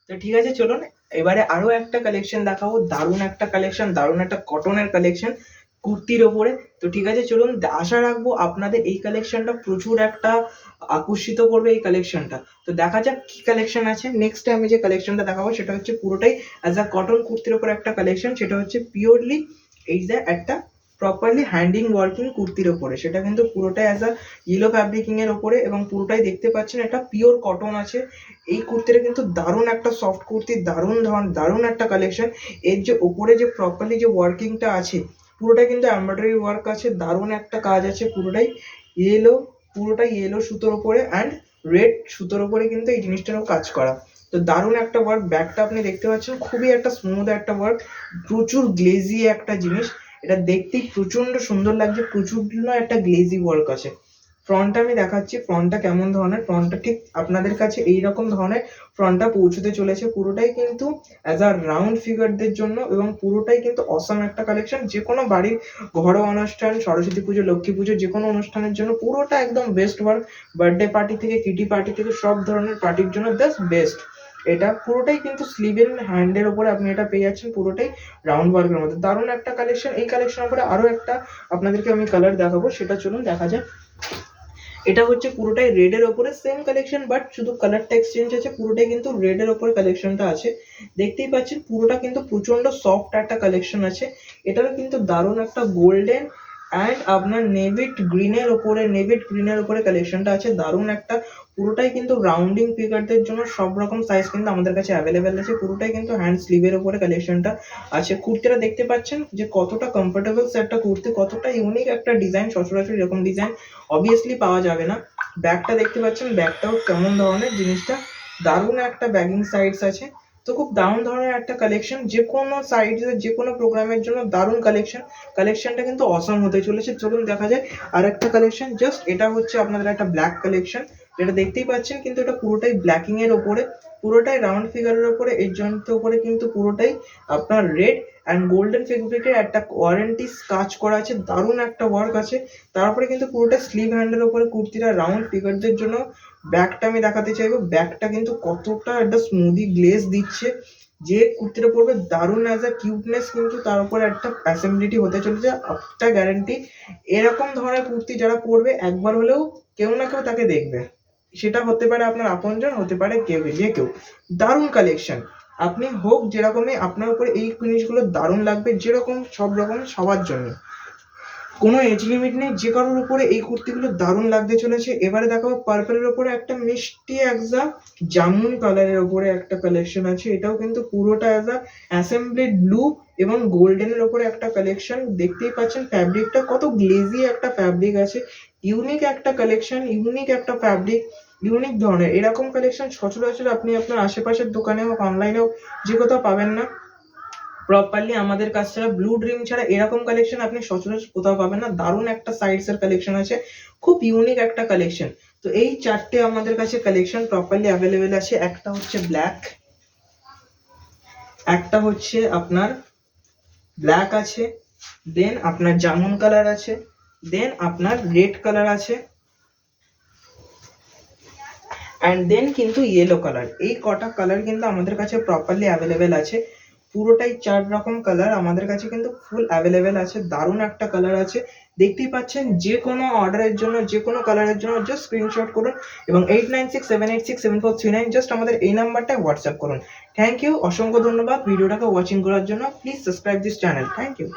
তো ঠিক আছে, চলুন এবারে আরো একটা কালেকশন দেখাবো। দারুণ একটা কালেকশন, দারুণ একটা কটনের কালেকশন কুর্তির ওপরে। তো ঠিক আছে, চলুন আশা রাখবো আপনাদের এই কালেকশনটা প্রচুর একটা আকর্ষিত করবে এই কালেকশনটা। তো দেখা যাক কি কালেকশন আছে। নেক্সট আমি যে কালেকশনটা দেখাবো সেটা হচ্ছে পুরোটাই অ্যাজ আ কটন কুর্তির ওপর একটা কালেকশন। সেটা হচ্ছে পিওরলি এই যে একটা প্রপারলি হ্যান্ডিং ওয়ার্কিং কুর্তির ওপরে, সেটা কিন্তু পুরোটাই অ্যাজ আ ইয়েলো ফ্যাব্রিকিং এর ওপরে, এবং পুরোটাই দেখতে পাচ্ছেন এটা পিওর কটন আছে। এই কুর্তিটা কিন্তু দারুণ একটা সফট কুর্তি, দারুণ একটা কালেকশন। এর যে ওপরে যে প্রপারলি যে ওয়ার্কিংটা আছে পুরোটা কিন্তু এমব্রয়ডারি ওয়ার্ক আছে, দারুণ একটা কাজ আছে। ইয়েলো পুরোটাই ইয়েলো সুতোর ওপরে অ্যান্ড রেড সুতোর ওপরে কিন্তু এই জিনিসটারও কাজ করা। তো দারুণ একটা ওয়ার্ক। ব্যাকটা আপনি দেখতে পাচ্ছেন খুবই একটা স্মুথ একটা ওয়ার্ক, প্রচুর গ্লেজি একটা জিনিস। এটা দেখতেই প্রচন্ড সুন্দর লাগছে, প্রচুর একটা গ্লেজি ওয়ার্ক আছে। ফ্রন্টটা আমি দেখাচ্ছি ফ্রন্টটা কেমন ধরনের। ফ্রন্টটা ঠিক আপনাদের কাছে এইরকম ধরনের ফ্রন্টটা পৌঁছতে চলেছে। পুরোটাই কিন্তু অ্যাজ আ রাউন্ড ফিগারদের জন্য, এবং পুরোটাই কিন্তু অসাম একটা কালেকশন। যে কোনো বাড়ির ঘরোয়া অনুষ্ঠান, সরস্বতী পুজো, লক্ষ্মী পুজো, যে কোনো অনুষ্ঠানের জন্য পুরোটা একদম বেস্ট ওয়ার্ক। বার্থডে পার্টি থেকে কিটি পার্টি থেকে সব ধরনের পার্টির জন্য জাস্ট বেস্ট। এটা পুরোটাই কিন্তু স্লিভের হ্যান্ডের উপরে আপনি এটা পেয়ে যাচ্ছেন, পুরোটাই রাউন্ড ওয়ার্কের মধ্যে। দারুণ একটা কালেকশন। এই কালেকশনের উপরে আরো একটা আপনাদেরকে আমি কালার দেখাবো, সেটা চলুন দেখা যাক। এটা হচ্ছে পুরোটাই রেড এর ওপরে সেম কালেকশন, বাট শুধু কালারটা এক্সচেঞ্জ আছে। পুরোটাই কিন্তু রেড এর ওপরে কালেকশনটা আছে। দেখতেই পাচ্ছেন পুরোটা কিন্তু প্রচন্ড সফট একটা কালেকশন আছে। এটারও কিন্তু দারুণ একটা গোল্ডেন অ্যান্ড আপনার নেভিড গ্রিনের ওপরে কালেকশনটা আছে। দারুণ একটা, পুরোটাই কিন্তু রাউন্ডিং ফিগারদের জন্য সব রকম সাইজ কিন্তু আমাদের কাছে অ্যাভেলেবেল আছে। পুরোটাই কিন্তু হ্যান্ড স্লিভের ওপরে কালেকশনটা আছে। কুর্তিটা দেখতে পাচ্ছেন যে কতটা কমফোর্টেবল একটা কুর্তি, কতটা ইউনিক একটা ডিজাইন। সচরাচর এরকম ডিজাইন অবভিয়াসলি পাওয়া যাবে না। ব্যাগটা দেখতে পাচ্ছেন, ব্যাগটাও কেমন ধরনের জিনিসটা, দারুণ একটা ব্যাগিং সাইডস আছে। তো খুব দারুণ ধরনের একটা কালেকশন, যে কোনো সাইডে যে কোনো প্রোগ্রামের জন্য দারুণ কালেকশন। কালেকশনটা কিন্তু অসম হতে চলেছে। চলুন দেখা যায় আর একটা কালেকশন। জাস্ট এটা হচ্ছে আপনাদের একটা ব্ল্যাক কালেকশন, যেটা দেখতেই পাচ্ছেন কিন্তু এটা পুরোটাই ব্ল্যাকিং এর ওপরে, পুরোটাই রাউন্ড ফিগারের ওপরে। এই জয়েন্টের ওপরে কিন্তু পুরোটাই আপনার রেড অ্যান্ড গোল্ডেন ফেব্রিকের একটা ওয়ারেন্টি কাজ করা আছে, দারুণ একটা ওয়ার্ক আছে। তারপরে কিন্তু পুরোটা স্লিভ হ্যান্ডের ওপরে কুর্তিটা রাউন্ড ফিগারদের জন্য। ব্যাকটা আমি দেখাতে চাইবো, ব্যাকটা কিন্তু কতটা একটা স্মুদি গ্লেজ দিচ্ছে। যে কুর্তিটা পরবে দারুণ অ্যাজ আ কিউটনেস, কিন্তু তার উপরে একটা অ্যাসেম্বলিটি হতে চলেছে, একটা গ্যারান্টি। এরকম ধরনের কুর্তি যারা পরবে একবার হলেও কেউ না কেউ তাকে দেখবে। সেটা হতে পারে আপনার আপনজন, হতে পারে যে কেউ। দারুণ কালেকশন। আপনি হোক যেরকমই, আপনার উপরে এই জিনিসগুলো দারুণ লাগবে, যেরকম সব রকম সবার জন্য। কোনো এজ লিমিট নেই, যে কারোর উপরে এই কুর্তিগুলো দারুণ লাগতে চলেছে। এবারে দেখাবো পার্পলের উপরে একটা মিষ্টি একটা জামুন কালারের উপরে একটা কালেকশন আছে। এটাও কিন্তু পুরোটা অ্যাজ আ অ্যাসেম্বলিড ব্লু এবং গোল্ডেনের উপরে একটা কালেকশন। দেখতেই পাচ্ছেন ফ্যাব্রিকটা কত গ্লেজি একটা ফ্যাব্রিক আছে। ইউনিক একটা কালেকশন, ইউনিক একটা ফ্যাব্রিক, ইউনিক ধরনের। এরকম কালেকশন সচরাচর আপনি আপনার আশেপাশের দোকানে হোক, অনলাইনেও যে কোথাও পাবেন না। প্রপারলি আমাদের কাছ ছাড়া, ব্লু ড্রিম ছাড়া এরকম কালেকশন আপনি সচরাচর কোথাও পাবেন না। দারুণ একটা সাইডস এর কালেকশন আছে, খুব ইউনিক একটা কালেকশন। তো এই চারটে আমাদের কাছে কালেকশন প্রপারলি অ্যাভেলেবেল আছে। একটা হচ্ছে ব্ল্যাক, একটা হচ্ছে আপনার ব্ল্যাক আছে, দেন আপনার জামুন কালার আছে, দেন আপনার রেড কালার আছে, অ্যান্ড দেন কিন্তু ইয়েলো কালার। এই কটা কালার কিন্তু আমাদের কাছে প্রপারলি অ্যাভেলেবেল আছে। পুরোটাই 4 রকম কালার আমাদের কাছে কিন্তু ফুল অ্যাভেলেবেল আছে। দারুণ একটা কালার আছে, দেখতেই পাচ্ছেন। যে কোনো অর্ডারের জন্য, যে কোনো কালারের জন্য জাস্ট স্ক্রিনশট করুন এবং 8967867439 জাস্ট আমাদের এই নাম্বারটায় হোয়াটসঅ্যাপ করুন। থ্যাংক ইউ, অসংখ্য ধন্যবাদ ভিডিওটাকে ওয়াচিং করার জন্য। Please subscribe this channel. Thank you.